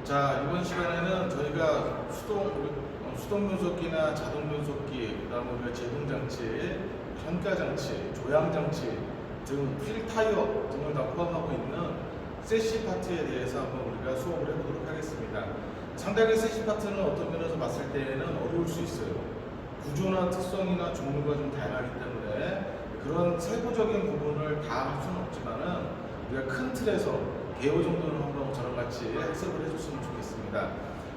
자, 이번 시간에는 저희가 수동 변속기나 자동 변속기, 그다음에 우리가 제동 장치, 현가 장치, 조향 장치 등 휠 타이어 등을 다 포함하고 있는 세시 파트에 대해서 한번 우리가 수업을 해보도록 하겠습니다. 상당히 세시 파트는 어떤 면에서 봤을 때는 어려울 수 있어요. 구조나 특성이나 종류가 좀 다양하기 때문에 그런 세부적인 부분을 다 할 수는 없지만은 우리가 큰 틀에서 개요 정도는 한번 저랑 같이 학습을 해줬으면 좋겠습니다.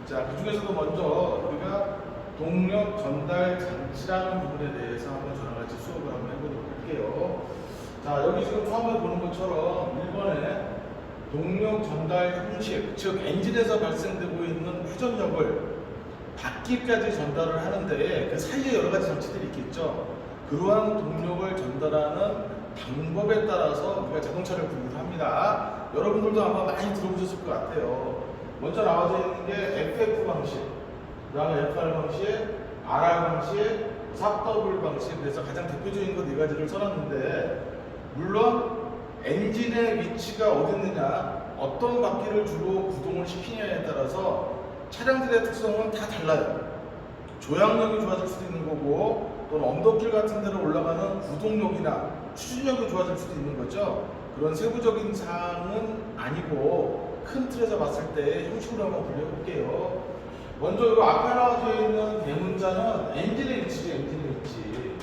자, 그 중에서도 먼저 우리가 동력 전달 장치라는 부분에 대해서 한번 저랑 같이 수업을 한번 해보도록 할게요. 자, 여기 지금 처음에 보는 것처럼 1번에 동력 전달 형식, 즉 엔진에서 발생되고 있는 회전력을 바퀴까지 전달을 하는데 그 사이에 여러 가지 장치들이 있겠죠. 그러한 동력을 전달하는 방법에 따라서 우리가 자동차를 분류를 합니다. 여러분들도 아마 많이 들어보셨을 것 같아요. 먼저 나와져 있는 게 FF 방식, 그 다음에 FR 방식, RR 방식, 4W 방식. 그래서 가장 대표적인 거 4가지를 써놨는데, 물론 엔진의 위치가 어디 있느냐, 어떤 바퀴를 주로 구동을 시키냐에 따라서 차량들의 특성은 다 달라요. 조향력이 좋아질 수도 있는 거고, 또는 언덕길 같은 데로 올라가는 구동력이나 추진력이 좋아질 수도 있는 거죠. 그런 세부적인 사항은 아니고 큰 틀에서 봤을 때 형식으로 한번 분류해 볼게요. 먼저 이거 앞에 나와져 있는 대문자는 엔진의 위치죠. 엔진의 위치.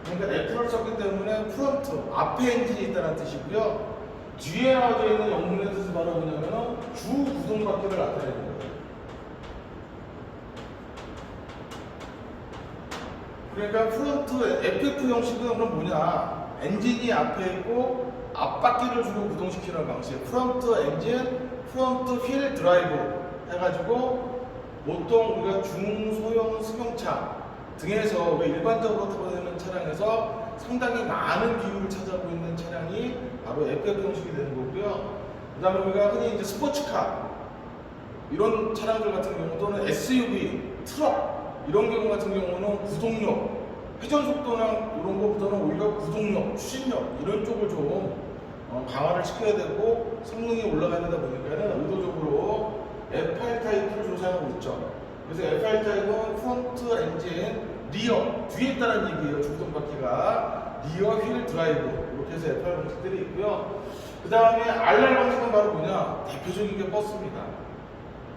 그러니까 F를 썼기 때문에 프론트, 앞에 엔진이 있다는 뜻이고요. 뒤에 나와져 있는 영문의 뜻은 바로 뭐냐면 주 구동바퀴를 나타내는 거예요. 그러니까 프론트 FF 형식은 그럼 뭐냐? 엔진이 앞에 있고 앞바퀴를 주로 구동시키는 방식. 프론트 엔진, 프론트 휠 드라이브 해가지고 보통 우리가 중소형 승용차 등에서 일반적으로 타고 다니는 차량에서 상당히 많은 비율을 차지하고 있는 차량이 바로 FF 형식이 되는 거고요. 그 다음에 우리가 흔히 이제 스포츠카 이런 차량들 같은 경우 또는 SUV, 트럭 이런 경우 같은 경우는 구동력, 회전 속도나 이런 것보다는 오히려 구동력, 추진력 이런 쪽을 좀 강화를 시켜야 되고 성능이 올라가야 되다 보니까는 의도적으로 F8 타입을 조사하고 있죠. 그래서 F8 타입은 프론트 엔진, 리어, 뒤에 있다는 얘기예요. 주구동 바퀴가 리어 휠 드라이브 이렇게 해서 F8 방식들이 있고요. 그 다음에 RR 방식은 바로 뭐냐? 대표적인 게 버스입니다.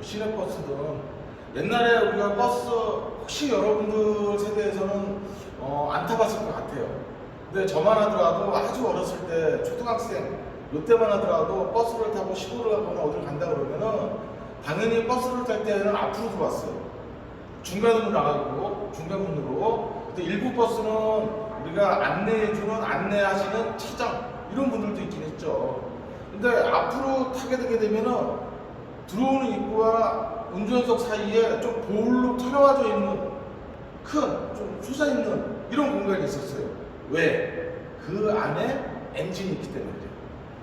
시내버스든 옛날에 우리가 버스 혹시 여러분들 세대에서는 안 타봤을 것 같아요. 근데 저만 하더라도 아주 어렸을 때 초등학생 이때만 하더라도 버스를 타고 시골을 가거나 어딜 간다 그러면은 당연히 버스를 탈 때는 앞으로 들어왔어요. 중간으로 나가고 중간문으로. 근데 일부 버스는 우리가 안내해주는 안내하시는 차장 이런 분들도 있긴 했죠. 근데 앞으로 타게 되게 되면은 들어오는 입구와 운전석 사이에 좀 볼록 털어와져 있는 큰, 좀 솟아있는 이런 공간이 있었어요. 왜? 그 안에 엔진이 있기 때문이죠.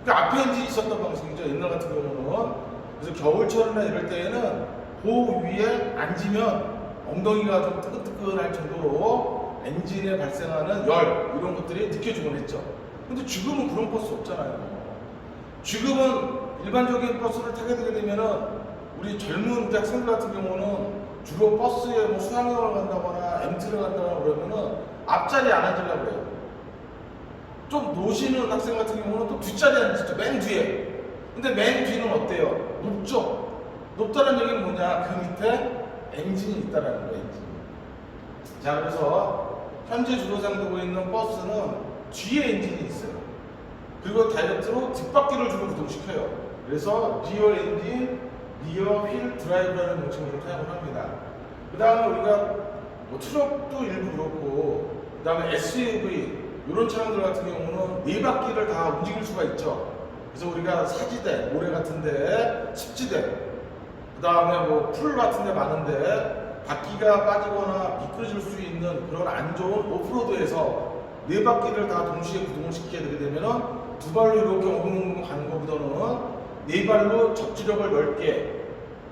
그러니까 앞에 엔진이 있었던 방식이죠. 옛날 같은 경우는. 그래서 겨울철이나 이럴 때에는 그 위에 앉으면 엉덩이가 좀 뜨끈뜨끈할 정도로 엔진에 발생하는 열 이런 것들이 느껴지곤 했죠. 근데 지금은 그런 버스 없잖아요. 지금은 일반적인 버스를 타게 되게 되면은 우리 젊은 대학생들 같은 경우는 주로 버스에 뭐 수학여행을 간다거나 MT를 간다거나 그러면은 앞자리에 안 앉으려고 그래요. 좀 노시는 학생 같은 경우는 또 뒷자리에 앉죠. 맨 뒤에. 근데 맨 뒤는 어때요? 높죠? 높다는 얘기는 뭐냐? 그 밑에 엔진이 있다라는 거예요. 엔진. 자, 그래서 현재 주로 사용되고 있는 버스는 뒤에 엔진이 있어요. 그리고 다이렉트로 뒷바퀴를 주로 구동시켜요. 그래서 리어 엔진, 리어 휠 드라이브라는 명칭으로 사용을 합니다. 그 다음에 우리가 뭐 트럭도 일부 그렇고, 그 다음에 SUV 이런 차량들 같은 경우는 4바퀴를 다 움직일 수가 있죠. 그래서 우리가 사지대, 모래 같은데, 습지대, 그 다음에 뭐 풀 같은데 많은데 바퀴가 빠지거나 미끄러질 수 있는 그런 안 좋은 오프로드에서 4바퀴를 다 동시에 구동을 시키게 되게 되면은 2발로 이렇게 엉덩 가는 것보다는 4발로 적지력을 넓게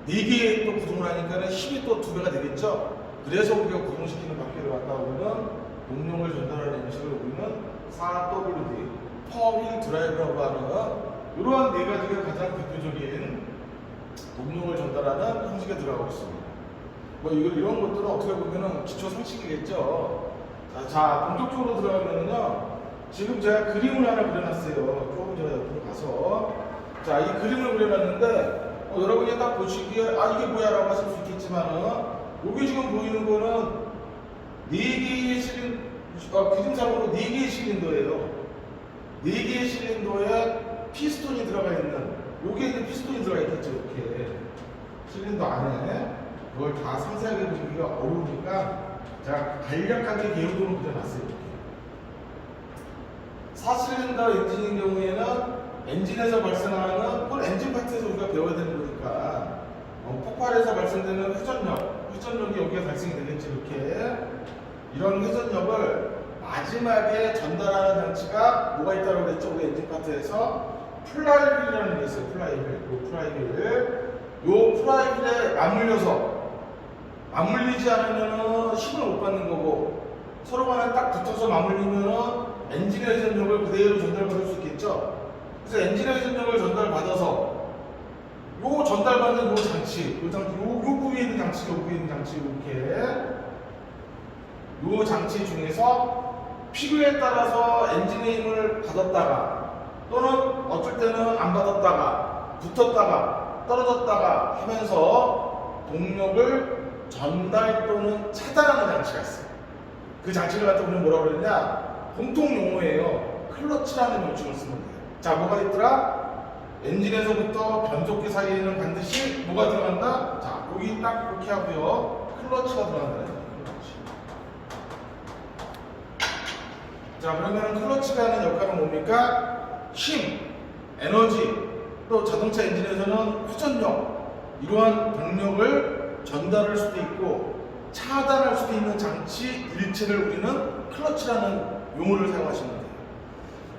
4개의 또 구동을 하니까 힘이 또 2배가 되겠죠. 그래서 우리가 구동시키는 바퀴를 갖다 보면 동력을 전달하는 형식을 우리는 4WD, 퍼휠 드라이브라고 하는 이러한 4가지가 가장 대표적인 동력을 전달 전달하는 형식에 들어가고 있습니다. 뭐 이런 것들은 어떻게 보면은 기초 상식이겠죠. 자, 본격적으로 들어가면은요. 지금 제가 그림을 하나 그려놨어요. 조금 전에 옆으로 가서. 자, 이 그림을 그려놨는데, 여러분이 딱 보시기에, 아, 이게 뭐야? 라고 하실 수 있겠지만은, 여기 지금 보이는 거는 4개의 그림상으로 4개의 실린더예요. 4개의 실린더에 피스톤이 들어가 있는, 여기에 이제 피스톤이 들어가 있겠죠. 이렇게. 실린더 안에. 그걸 다 상세하게 보기가 어려우니까, 제가 간략하게 개요도로 그려놨어요. 4실린더 엔진인 경우에는 엔진에서 발생하는 그 엔진 파트에서 우리가 배워야 되는 거니까 폭발에서 발생되는 회전력이 여기에 발생이 되겠지. 이렇게 이런 회전력을 마지막에 전달하는 장치가 뭐가 있다고 그랬죠? 우리 엔진 파트에서 플라이휠이라는 게 있어요. 요 플라이휠에 맞물리지 않으면 힘을 못 받는 거고, 서로 간에 딱 붙어서 맞물리면 엔진의 회전력을 그대로 전달받을 수 있겠죠. 그래서 엔진의 회전력을 전달받아서 요 전달받는 요 장치, 요 부위에 있는 장치, 요 부위에 있는 장치, 이렇게 요 장치 중에서 필요에 따라서 엔진의 힘을 받았다가 또는 어쩔 때는 안 받았다가 붙었다가 떨어졌다가 하면서 동력을 전달 또는 차단하는 장치가 있어요. 그 장치를 갖다 우리는 뭐라고 그러냐? 공통 용어예요. 클러치라는 명칭을 쓰면 돼요. 자, 뭐가 있더라? 엔진에서부터 변속기 사이에는 반드시 뭐가 들어간다? 자, 여기 딱 이렇게 하고요. 클러치가 들어간다는 거예요. 자, 그러면 클러치가 하는 역할은 뭡니까? 힘, 에너지, 또 자동차 엔진에서는 회전력, 이러한 동력을 전달할 수도 있고 차단할 수도 있는 장치 일체를 우리는 클러치라는 용어를 사용하시면 돼요.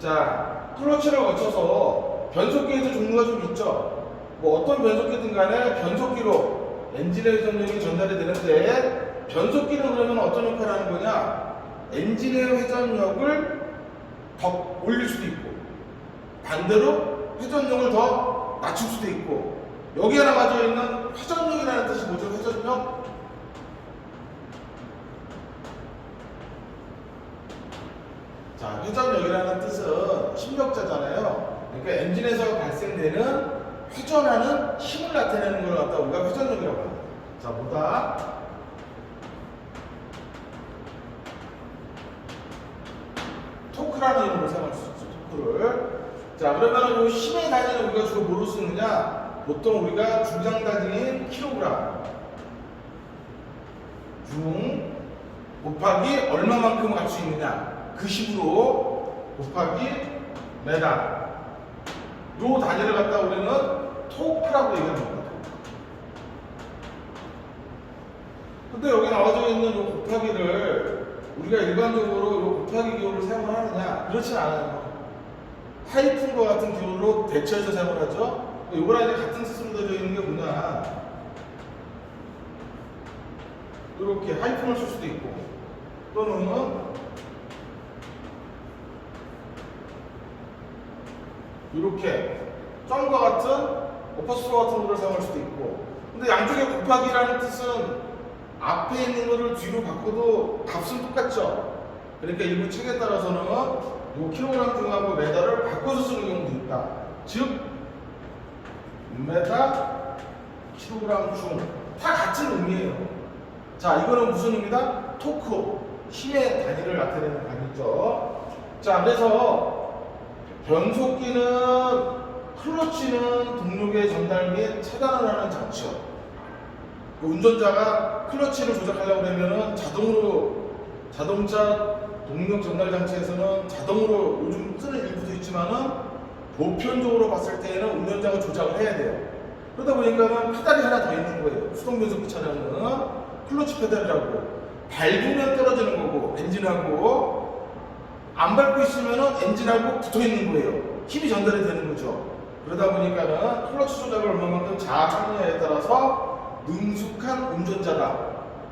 자, 클러치를 거쳐서 변속기에도 종류가 좀 있죠. 뭐 어떤 변속기든 간에 변속기로 엔진의 회전력이 전달이 되는데, 변속기는 그러면 어떤 역할을 하는 거냐? 엔진의 회전력을 더 올릴 수도 있고 반대로 회전력을 더 낮출 수도 있고, 여기에 남아져 있는 회전력이라는 뜻이 뭐죠? 회전력? 자, 회전력이라는 뜻은 힘력자잖아요. 그러니까 엔진에서 발생되는 회전하는 힘을 나타내는 걸 갖다 우리가 회전력이라고 합니다. 자, 보다 토크라는 이름으로 사용할 수 있죠. 토크를. 자, 그러면 이 힘의 단위는 우리가 주로 뭐로 쓰느냐? 보통 우리가 중량 단위인 킬로그램 중 곱하기 얼마만큼 갈 수 있느냐? 그 식으로 곱하기 메다, 요 단위를 갖다 우리는 토크라고 얘기하는 겁니다. 근데 여기 나와져 있는 요 곱하기를 우리가 일반적으로 요 곱하기 기호를 사용을 하느냐? 그렇진 않아요. 하이픈과 같은 기호로 대체해서 사용을 하죠. 요거랑 이제 같은 뜻으로 되어 있는 게 뭐냐? 이렇게 하이픈을 쓸 수도 있고, 또는 이렇게 점과 같은 어퍼스트로 같은 거를 사용할 수도 있고. 근데 양쪽에 곱하기라는 뜻은 앞에 있는 거를 뒤로 바꿔도 값은 똑같죠. 그러니까 일부 책에 따라서는 요 킬로그램 중하고 메다를 바꿔서 쓰는 경우도 있다. 즉 메다, 킬로그램 중 다 같은 의미예요. 자, 이거는 무슨 의미다? 토크, 힘의 단위를 나타내는 단위죠. 자, 그래서 변속기는, 클러치는 동력의 전달 및 차단을 하는 장치요. 운전자가 클러치를 조작하려고 하면은 자동차 동력 전달 장치에서는 자동으로 요즘 쓰는 일부도 있지만은 보편적으로 봤을 때에는 운전자가 조작을 해야 돼요. 그러다 보니까는 페달이 하나 더 있는 거예요. 수동 변속기 차량은 클러치 페달이라고. 밟으면 떨어지는 거고, 엔진하고 안 밟고 있으면은 엔진하고 붙어 있는 거예요. 힘이 전달이 되는 거죠. 그러다 보니까는 클러치 조작을 얼마만큼 잘하느냐에 따라서 능숙한 운전자다,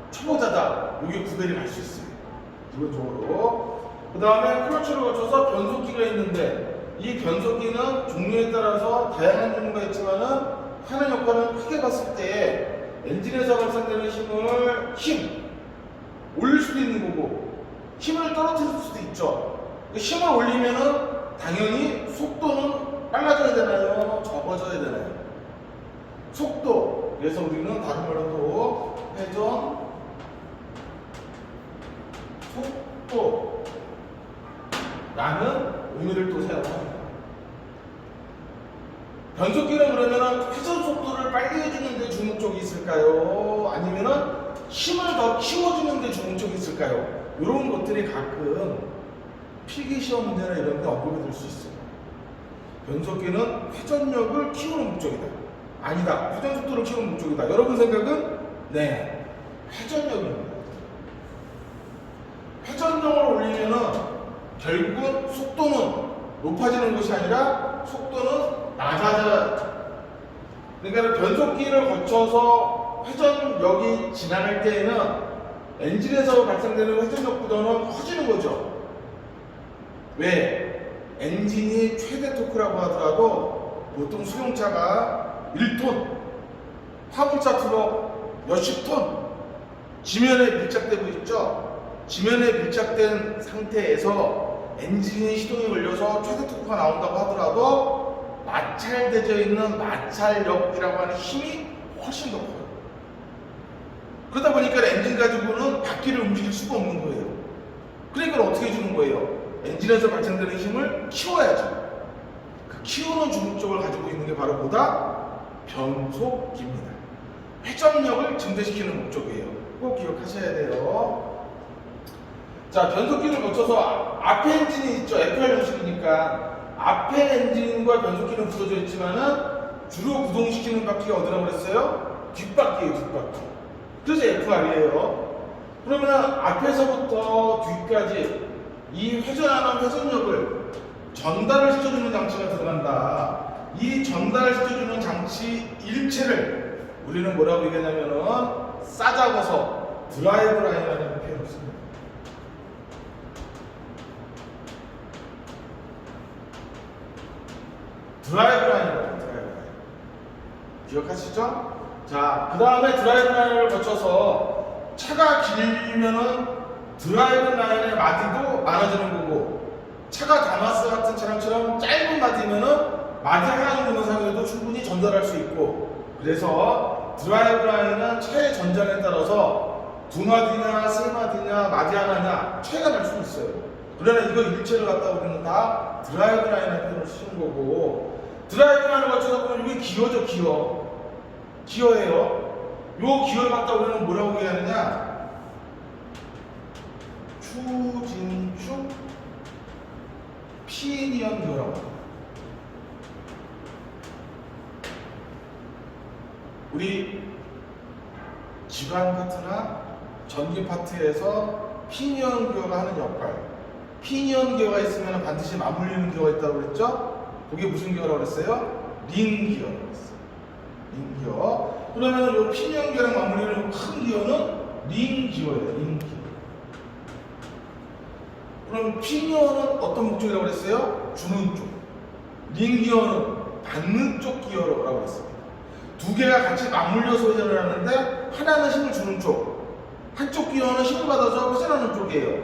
초보자다, 이게 구별이 갈 수 있어요. 기본적으로. 그 다음에 클러치를 거쳐서 변속기가 있는데, 이 변속기는 종류에 따라서 다양한 종류가 있지만은 하는 역할은 크게 봤을 때 엔진에서 발생되는 힘을 올릴 수도 있는 거고 힘을 떨어뜨릴 수도 있죠. 힘을 올리면은 당연히 속도는 빨라져야 되나요? 적어져야 되나요? 속도. 그래서 우리는 다른 말로도 회전 속도라는 의미를 또 사용합니다. 변속기는 그러면은 회전 속도를 빨리 해주는 데 주목적이 있을까요? 아니면은 힘을 더 키워주는 데 주목적이 있을까요? 이런 것들이 가끔 필기시험 문제나 이런 데 언급이 될 수 있어요. 변속기는 회전력을 키우는 목적이다. 아니다. 회전 속도를 키우는 목적이다. 여러분 생각은? 네. 회전력입니다. 회전력을 올리면은 결국은 속도는 높아지는 것이 아니라 속도는 낮아져요. 그러니까 변속기를 거쳐서 회전력이 지나갈 때에는 엔진에서 발생되는 회전력보다는 커지는 거죠. 왜? 엔진이 최대 토크라고 하더라도 보통 수용차가 1톤, 화물차 트럭 몇십 톤 지면에 밀착되고 있죠. 지면에 밀착된 상태에서 엔진이 시동이 걸려서 최대 토크가 나온다고 하더라도 마찰되어 있는 마찰력이라고 하는 힘이 훨씬 더 커요. 그러다 보니까 엔진 가지고는 바퀴를 움직일 수가 없는 거예요. 그러니까 어떻게 해주는 거예요? 엔진에서 발생되는 힘을 키워야죠. 그 키우는 주목적을 가지고 있는 게 바로 뭐다? 변속기입니다. 회전력을 증대시키는 목적이에요. 꼭 기억하셔야 돼요. 자, 변속기를 거쳐서 앞에 엔진이 있죠. FR 형식이니까 앞에 엔진과 변속기는 붙어져 있지만은 주로 구동시키는 바퀴가 어디라고 그랬어요? 뒷바퀴예요, 뒷바퀴. 그래서 FR이에요. 그러면 앞에서부터 뒤까지 이 회전하는 회전력을 전달을 시켜주는 장치가 들어간다. 이 전달을 시켜주는 장치 일체를 우리는 뭐라고 얘기하냐면은 싸잡아서 드라이브 라인이라는 표현을 씁니다. 드라이브 라인이라고 드라이브 라인. 기억하시죠? 자, 그 다음에 드라이브 라인을 거쳐서 차가 길면은 드라이브 라인의 마디도 많아지는 거고, 차가 다마스 같은 차량처럼 짧은 마디면은 마디 하나 정도는 상에도 충분히 전달할 수 있고, 그래서 드라이브 라인은 차의 전장에 따라서 두 마디냐, 세 마디냐, 마디 하나냐 차이가 날 수 있어요. 그러나 이거 일체를 갖다 우리는 다 드라이브 라인의 표현을 쓰는 거고, 드라이브 라인을 거쳐서 보면 이게 기어죠, 기어. 기어예요. 요 기어를 갖다 우리는 뭐라고 얘기하느냐? 추진축 피니언 기어라고 합니다. 우리 기관 파트나 전기 파트에서 피니언 기어가 하는 역할, 피니언 기어가 있으면 반드시 맞물리는 기어가 있다고 그랬죠? 그게 무슨 기어라고 그랬어요? 링 기어라고 그랬어요. 링 기어. 그러면 이 피니언 기어랑 맞물리는 큰 기어는 링 기어예요. 링 기어. 그럼 피니언은 어떤 목적이라고 그랬어요? 주는 쪽. 링 기어는 받는 쪽 기어라고 했습니다. 두 개가 같이 맞물려서 회전을 하는데 하나는 힘을 주는 쪽, 한쪽 기어는 힘을 받아서 회전하는 쪽이에요.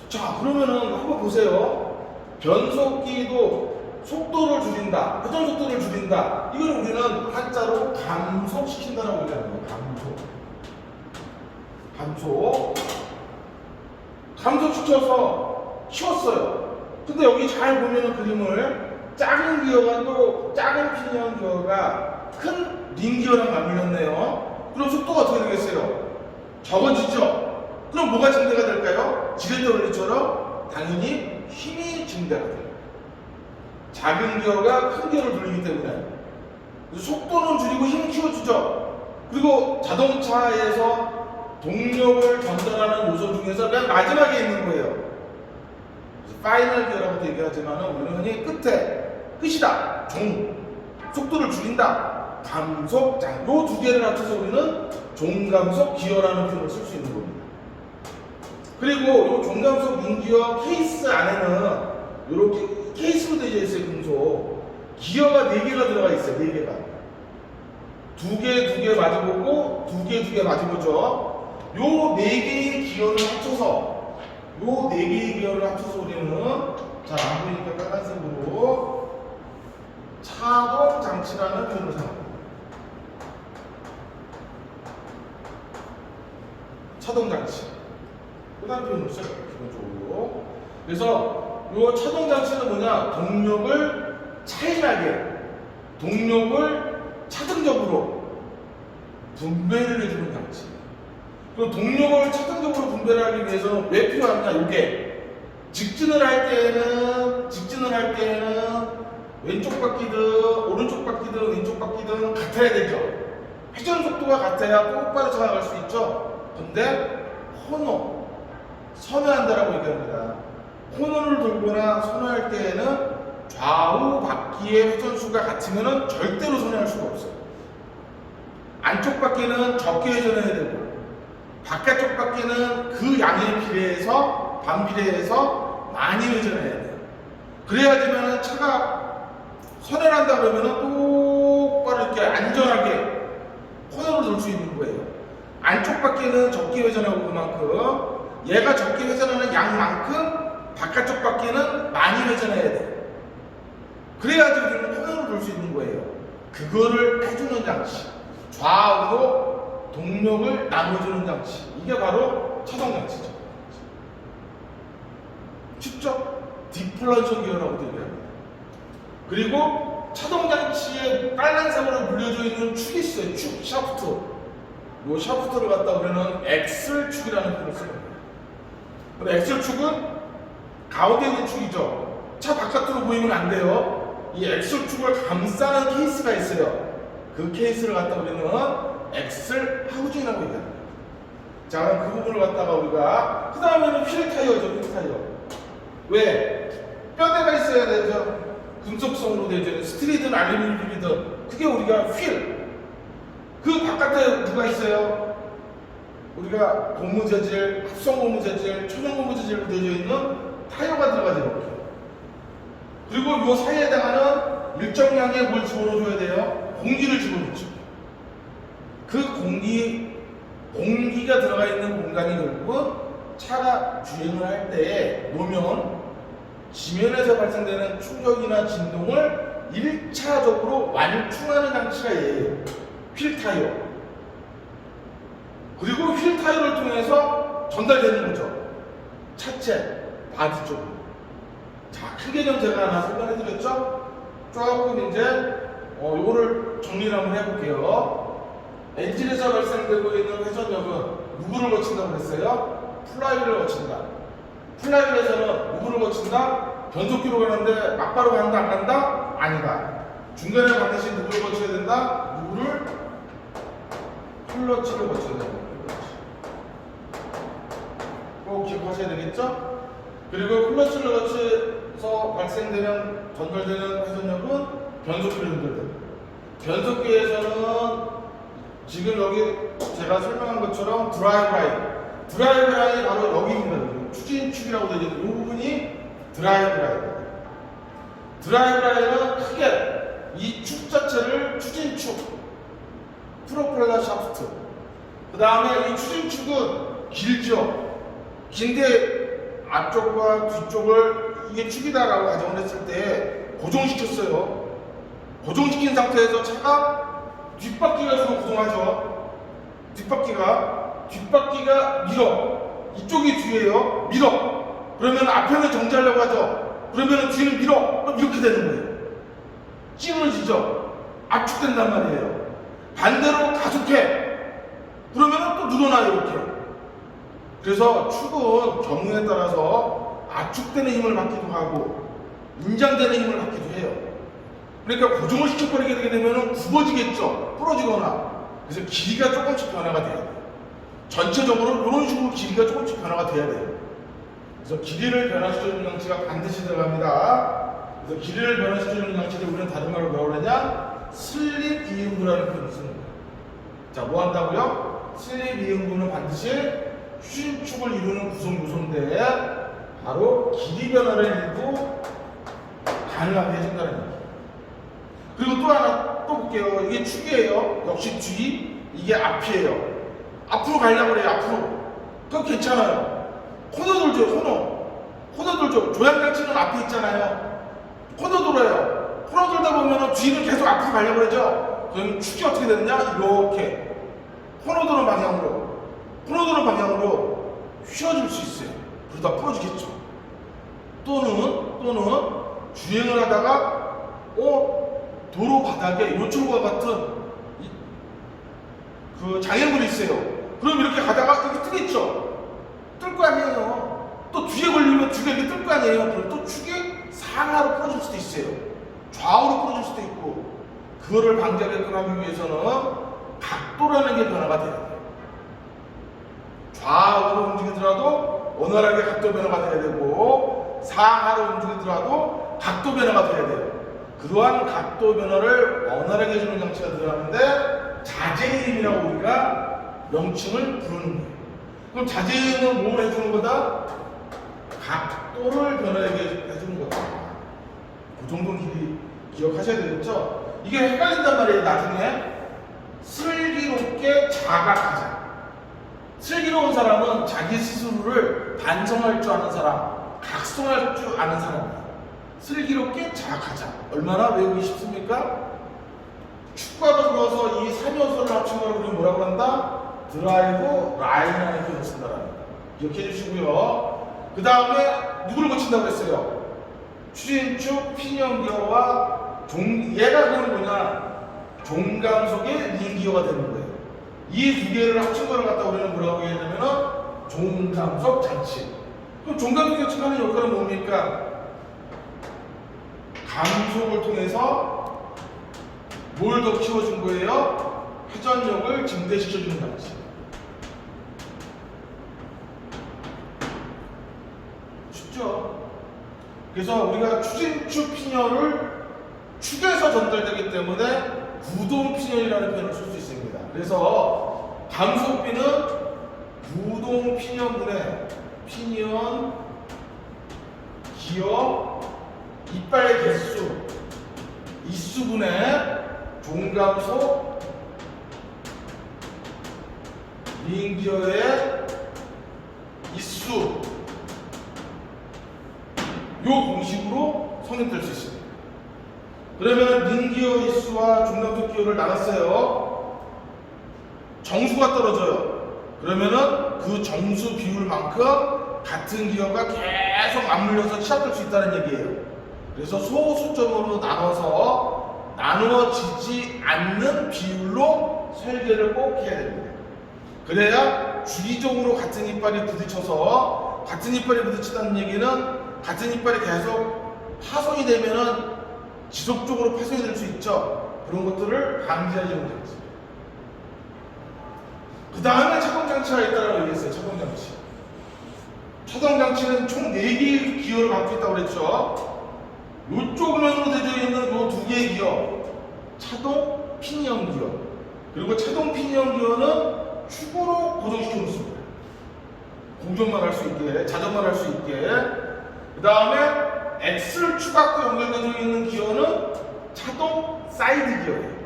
자, 그러면은 한번 보세요. 변속기도 속도를 줄인다, 회전 속도를 줄인다. 이걸 우리는 한자로 감속시킨다라고 얘기하는 거예요. 감속. 감속시켜서 키웠어요. 근데 여기 잘 보면은 그림을 작은 기어가 또 작은 피니언 기어가 큰 링 기어랑 맞물렸네요. 그럼 속도가 어떻게 되겠어요? 적어지죠? 그럼 뭐가 증대가 될까요? 지렛대 원리처럼 당연히 힘이 증대가 돼요. 작은 기어가 큰 기어를 돌리기 때문에 속도는 줄이고 힘 키워주죠. 그리고 자동차에서 동력을 전달하는 요소 중에서 맨 마지막에 있는 거예요. 파이널 기어라고도 얘기하지만 우리는 흔히 끝이다. 속도를 줄인다. 감속장. 요 두 개를 합쳐서 우리는 종감속 기어라는 표현을 쓸 수 있는 겁니다. 그리고 요 종감속 링기어 케이스 안에는 이렇게 케이스로 되어 있어요. 금속 기어가 4개가 들어가 있어요. 4개가. 두 개 마주보고 두 개 마주보죠. 요 네 개의 기어를 합쳐서 우리는 잘 안 보이니까 빨간색으로 차동 장치라는 표현을 사용합니다. 차동 장치. 그 다음 표현을 써요, 기본적으로. 그래서 요 차동 장치는 뭐냐? 동력을 차이나게, 동력을 차등적으로 분배를 해주는 장치. 그 동력을 차등적으로 분배를 하기 위해서는 왜 필요하냐? 이게 직진을 할 때에는 왼쪽 바퀴든 오른쪽 바퀴든 왼쪽 바퀴든 같아야 되죠. 회전 속도가 같아야 똑바로 차가갈 수 있죠. 근데 선회한다라고 얘기합니다. 코너를 돌거나 선회할 때에는 좌우 바퀴의 회전수가 같으면 절대로 선회할 수가 없어요. 안쪽 바퀴는 적게 회전해야 되고 바깥쪽 바퀴는 그 양에 비례해서 반비례해서 많이 회전해야 돼요. 그래야지만 차가 선회를 한다 그러면 똑바로 이렇게 안전하게 코너를 돌 수 있는 거예요. 안쪽 바퀴는 적게 회전하고 그만큼 얘가 적게 회전하는 양만큼 바깥쪽 바퀴는 많이 회전해야 돼요. 그래야지 우리는 코너를 돌 수 있는 거예요. 그거를 해주는 장치, 좌우로 동력을 나눠주는 장치, 이게 바로 차동 장치죠. 쉽죠? 디플런션 기어라고도 얘기합니다. 그리고 차동 장치에 빨간색으로 불려져 있는 축이 있어요. 축, 샤프트. 이 샤프트를 갖다 우리는 엑셀축이라는 표현을 씁니다. 엑셀축은 가운데 있는 축이죠. 차 바깥으로 보이면 안 돼요. 이 엑셀축을 감싸는 케이스가 있어요. 그 케이스를 갖다 우리는 엑셀 하우징이라고 얘기합니다. 자, 그럼 그 부분을 갖다가 우리가 그 다음에는 휠 타이어죠. 휠 타이어. 왜? 뼈대가 있어야 되죠. 금속성으로 되죠. 스틸이든 알루미늄이든 그게 우리가 휠. 그 바깥에 누가 있어요? 우리가 고무 재질, 합성 고무 재질, 천연 고무 재질로 되어 있는 타이어가 들어가죠. 이렇게. 그리고 이 사이에 해당하는 일정량의 뭘 집어넣어줘야 돼요? 공기를 집어넣죠. 그 공기가 들어가 있는 공간이 결국은 차가 주행을 할 때 놓으면 지면에서 발생되는 충격이나 진동을 1차적으로 완충하는 장치가 얘예요. 휠 타이어. 그리고 휠 타이어를 통해서 전달되는 거죠. 차체, 바디 쪽으로. 자, 큰 개념 제가 하나 설명해 드렸죠? 조금 이제 요거를 정리를 한번 해볼게요. 엔진에서 발생되고 있는 회전력은 누구를 거친다고 그랬어요? 플라이휠을 거친다. 플라이휠에서는 누구를 거친다? 변속기로 가는데 막바로 간다 안 간다? 아니다. 중간에 반드시 누구를 거쳐야 된다? 누구를? 클러치를 거쳐야 된다. 꼭 기억하셔야 되겠죠? 그리고 클러치를 거쳐서 발생되는 전달되는 회전력은 변속기로 전달됩니다. 변속기에서는 지금 여기 제가 설명한 것처럼 드라이브 라인이 바로 여기입니다. 추진축이라고 되어 있는 이 부분이 드라이브 라인은 크게 이 축 자체를 추진축, 프로펠러 샤프트. 그 다음에 이 추진축은 길죠. 긴데 앞쪽과 뒤쪽을 이게 축이다라고 가정을 했을 때 고정시켰어요. 고정시킨 상태에서 차가 뒷바퀴가 주로 구동하죠. 뒷바퀴가 밀어. 이쪽이 뒤에요. 밀어. 그러면 앞에는 정지하려고 하죠. 그러면 뒤는 밀어. 그럼 이렇게 되는 거예요. 찌그러지죠. 압축된단 말이에요. 반대로 가속해. 그러면 또 늘어나요. 이렇게. 그래서 축은 경우에 따라서 압축되는 힘을 받기도 하고 인장되는 힘을 받기도 해요. 그러니까 고정을 시켜버리게 되게 되면 굽어지겠죠. 부러지거나. 그래서 길이가 조금씩 변화가 돼야 돼요. 전체적으로 이런 식으로 길이가 조금씩 변화가 돼야 돼요. 그래서 길이를 변화시켜주는 장치가 반드시 들어갑니다. 그래서 길이를 변화시켜주는 장치를 우리는 다른 말로 뭐라고 그러냐? 슬립 이응부라는 표현을 쓰는 거예요. 자, 뭐 한다고요? 슬립 이응부는 반드시 추진축을 이루는 구성 요소인데 바로 길이 변화를 일부 가능하게 해준다는 얘기예요. 그리고 또 또 볼게요. 이게 축이에요. 역시 뒤, 이게 앞이에요. 앞으로 가려고 그래요. 앞으로. 그럼 괜찮아요. 코너 돌죠. 코너 돌죠. 조향장치는 앞에 있잖아요. 코너 돌아요. 코너 돌다 보면은 뒤는 계속 앞으로 가려고 그러죠. 그럼 축이 어떻게 되느냐? 이렇게 코너 도는 방향으로 휘어질 수 있어요. 그러다 부러지겠죠. 또는 주행을 하다가 도로 바닥에 요철과 같은 그 장애물이 있어요. 그럼 이렇게 가다가 여기 뜨겠죠. 뜰 거 아니에요. 또 뒤에 걸리면 뒤가 이렇게 뜰 거 아니에요. 그럼 또 축이 상하로 부러질 수도 있어요. 좌우로 부러질 수도 있고. 그거를 방지하게끔 하기 위해서는 각도라는 게 변화가 돼야 돼요. 좌우로 움직이더라도 원활하게 각도 변화가 돼야 되고, 상하로 움직이더라도 각도 변화가 돼야 돼요. 그러한 각도 변화를 원활하게 해주는 장치가 들어가는데 자재임이라고 우리가 명칭을 부르는 거예요. 그럼 자재임은 뭘 해주는 거다? 각도를 변화하게 해주는 거다. 그 정도는 기억하셔야 되겠죠? 이게 헷갈린단 말이에요. 나중에 슬기롭게 자각하자. 슬기로운 사람은 자기 스스로를 반성할 줄 아는 사람, 각성할 줄 아는 사람이에요. 슬기롭게 자각하자. 얼마나 외우기 쉽습니까? 축과도 들어서 이 3요소를 합친 걸 우리 뭐라고 한다? 드라이브 라인이라는 표현을 쓴다랍니다. 기억해 주시고요. 그 다음에 누구를 고친다고 했어요? 추진축, 피니언기어와 얘가 그건 뭐냐? 종강속의 링기어가 되는 거예요. 이 두 개를 합친 거를 갖다 우리는 뭐라고 얘기하냐면은 종강속 장치. 그럼 종강속이 측하는 역할은 뭡니까? 감속을 통해서 뭘 더 키워준 거예요? 회전력을 증대시켜주는 장치. 쉽죠? 그래서 우리가 추진축 피니언을 축에서 전달되기 때문에 구동 피니언이라는 표현을 쓸 수 있습니다. 그래서 감속비는 구동 피니언분의 피니언 기어 이빨 개수 이수분의 종감속 링기어의 이수 요 공식으로 성립될 수 있습니다. 그러면 링기어 이수와 종감속 기어를 나눴어요. 정수가 떨어져요. 그러면은 그 정수 비율만큼 같은 기어가 계속 맞물려서 시작될 수 있다는 얘기예요. 그래서 소수점으로 나누어지지 않는 비율로 설계를 꼭 해야 됩니다. 그래야 주기적으로 같은 이빨이 부딪혀서 같은 이빨이 부딪힌다는 얘기는 같은 이빨이 계속 파손이 되면은 지속적으로 파손이 될 수 있죠. 그런 것들을 방지하려는 장치. 그 다음에 차동장치가 있다고 얘기했어요. 차동장치. 차동장치는 총 4개의 기어를 갖고 있다고 그랬죠. 이쪽 면으로 되어 있는 이 2개의 기어. 차동 피니언 기어. 그리고 차동 피니언 기어는 축으로 고정시켜 놓습니다. 공정만 할 수 있게, 자전만 할 수 있게. 그 다음에 엑셀 축하과 연결되어 있는 기어는 차동 사이드 기어예요.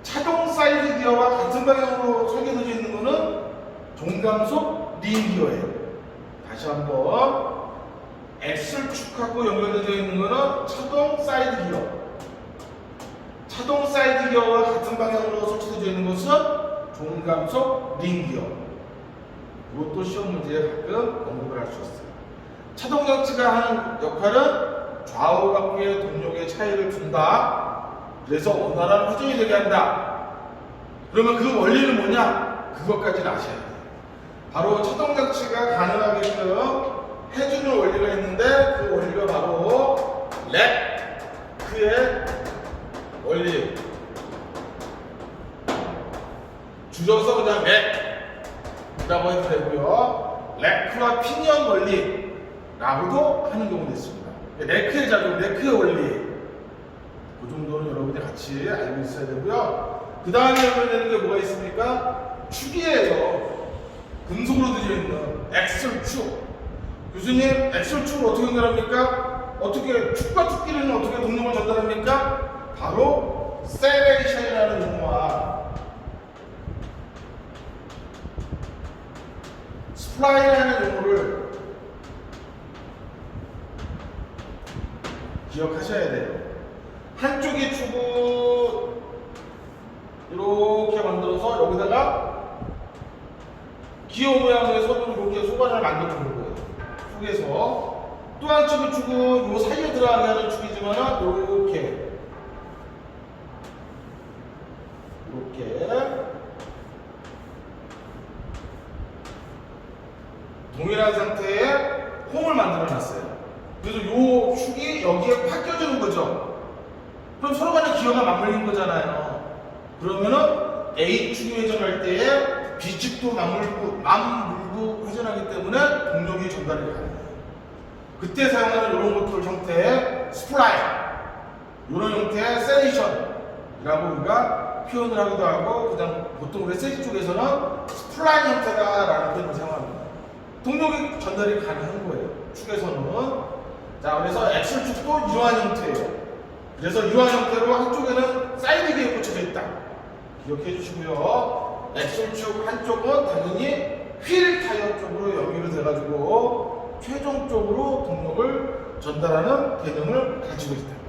차동 사이드 기어와 같은 방향으로 설계되어 있는 것은 종감속 링 기어예요. 다시 한번 엑셀 축하고 연결되어 있는 것은 차동 사이드 기어. 차동 사이드 기어와 같은 방향으로 설치되어 있는 것은 종감속 링 기어. 이것도 시험 문제에 가끔 언급을 할 수 있어요. 차동 장치가 하는 역할은 좌우 각도의 동력의 차이를 준다. 그래서 원활한 회전이 되게 한다. 그러면 그 원리는 뭐냐? 그것까지는 아셔야 돼요. 바로 차동 장치가 가능하게끔 해주는 원리가 있는데 그 원리가 바로 렉크의 원리. 줄여서 그냥 렉이라고 해도 되고요. 렉크와 피니언 원리 라고도 하는 경우도 있습니다. 렉크의 작용, 렉크의 원리. 그 정도는 여러분이 같이 알고 있어야 되고요. 그 다음에 연결되는 게 뭐가 있습니까? 축이에요. 금속으로 되어 있는 엑셀축. 교수님, 엑셀축을 어떻게 연결합니까? 어떻게 축과 축끼리는 어떻게 동력을 전달합니까? 바로 세레이션이라는 용어와 스플라인이라는 용어를 기억하셔야 돼요. 한쪽의 축을 이렇게 만들어서 여기다가 기어 모양의 선으로 이렇게 소관을 만들어 놓은 거예요. 축에서 또 한쪽의 축은 요 사이에 들어가게 하는 축이지만 이렇게 동일한 상태의 홈을 만들어 놨어요. 그래서 요 축이 여기에 팍 껴주는 거죠. 그럼 서로 간에 기어가 맞물린 거잖아요. 그러면은 A축이 회전할 때에 B축도 맞물고 회전하기 때문에 동력이 전달이 가능해요. 그때 사용하는 이런 것들 형태의 스플라인, 이런 형태의 세레이션이라고 우리가 표현을 하기도 하고, 그냥 보통 우리 세지 쪽에서는 스플라인 형태다라는 표현을 사용합니다. 동력이 전달이 가능한 거예요. 축에서는. 자, 그래서 엑셀축도 이러한 형태예요. 그래서 이러한 형태로 한쪽에는 사이드 기어 꽂혀져 있다. 기억해 주시고요. 엑셀축 한쪽은 당연히 휠 타이어 쪽으로 연결이 돼가지고 최종적으로 동력을 전달하는 개념을 가지고 있다.